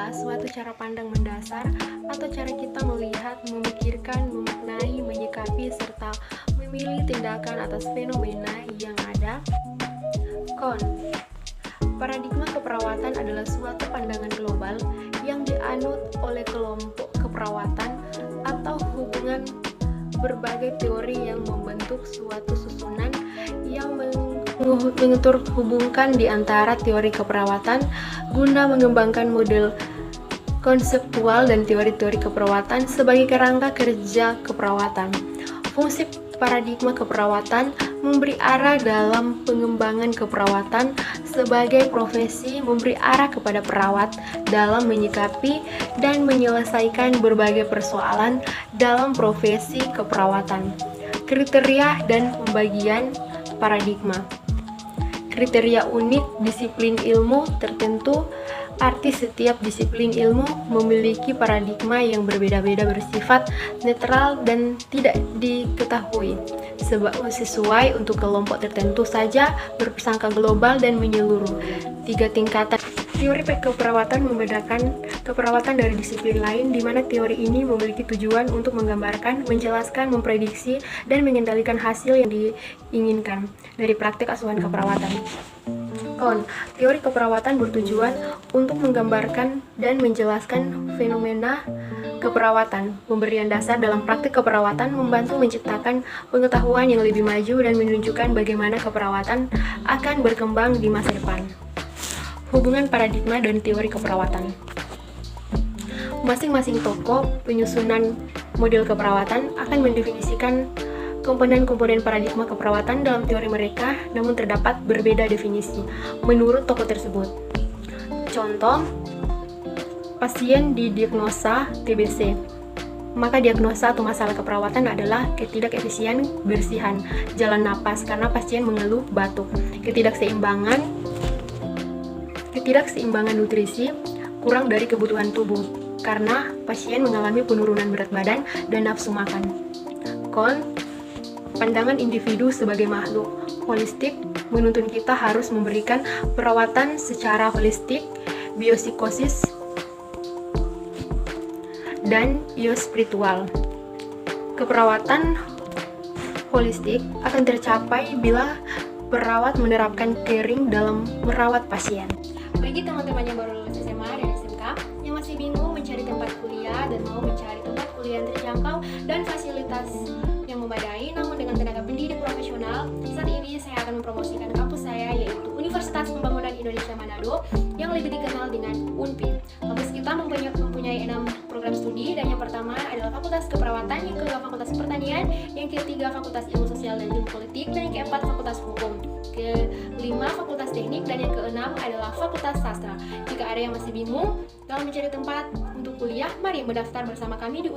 adalah suatu cara pandang mendasar atau cara kita melihat, memikirkan, memaknai, menyikapi, serta memilih tindakan atas fenomena yang ada. Kon, paradigma keperawatan adalah suatu pandangan global yang dianut oleh kelompok keperawatan atau hubungan berbagai teori yang membentuk suatu susunan yang menghubungkan di antara teori keperawatan guna mengembangkan model konseptual dan teori-teori keperawatan sebagai kerangka kerja keperawatan. Fungsi paradigma keperawatan memberi arah dalam pengembangan keperawatan sebagai profesi, memberi arah kepada perawat dalam menyikapi dan menyelesaikan berbagai persoalan dalam profesi keperawatan. Kriteria dan pembagian paradigma. Kriteria unik disiplin ilmu tertentu. Arti setiap disiplin ilmu memiliki paradigma yang berbeda-beda, bersifat netral dan tidak diketahui sesuai untuk kelompok tertentu saja, berprasangka global dan menyeluruh. 3 tingkatan. Teori keperawatan membedakan keperawatan dari disiplin lain, di mana teori ini memiliki tujuan untuk menggambarkan, menjelaskan, memprediksi, dan mengendalikan hasil yang diinginkan dari praktik asuhan keperawatan. Teori keperawatan bertujuan untuk menggambarkan dan menjelaskan fenomena keperawatan. Pemberian dasar dalam praktik keperawatan membantu menciptakan pengetahuan yang lebih maju dan menunjukkan bagaimana keperawatan akan berkembang di masa depan. Hubungan paradigma dan teori keperawatan. Masing-masing tokoh penyusunan model keperawatan akan mendefinisikan komponen-komponen paradigma keperawatan dalam teori mereka, namun terdapat berbeda definisi menurut tokoh tersebut. Contoh, pasien didiagnosa TBC, maka diagnosa atau masalah keperawatan adalah ketidakefisien bersihan jalan napas karena pasien mengeluh batuk, ketidakseimbangan nutrisi, kurang dari kebutuhan tubuh karena pasien mengalami penurunan berat badan dan nafsu makan. Pandangan individu sebagai makhluk holistik menuntun kita harus memberikan perawatan secara holistik, biopsikosis, dan biospiritual. Keperawatan holistik akan tercapai bila perawat menerapkan caring dalam merawat pasien. Bagi teman-teman yang baru lulus SMA dan SMK yang masih bingung mencari tempat kuliah dan mau mencari tempat kuliah yang terjangkau dan fasilitas yang memadai namun dengan tenaga pendidik profesional, saat ini saya akan mempromosikan kampus saya, yaitu Universitas Pembangunan Indonesia Manado yang lebih dikenal dengan UNPI. Kampus kita mempunyai 6 program studi, dan yang pertama adalah Fakultas Keperawatan, yang kedua Fakultas Pertanian, yang ketiga Fakultas Ilmu Sosial dan Ilmu Politik, dan yang keempat Fakultas Hukum, kelima Fakultas Teknik, dan yang keenam adalah Fakultas Sastra. Jika ada yang masih bingung dalam mencari tempat untuk kuliah, mari mendaftar bersama kami di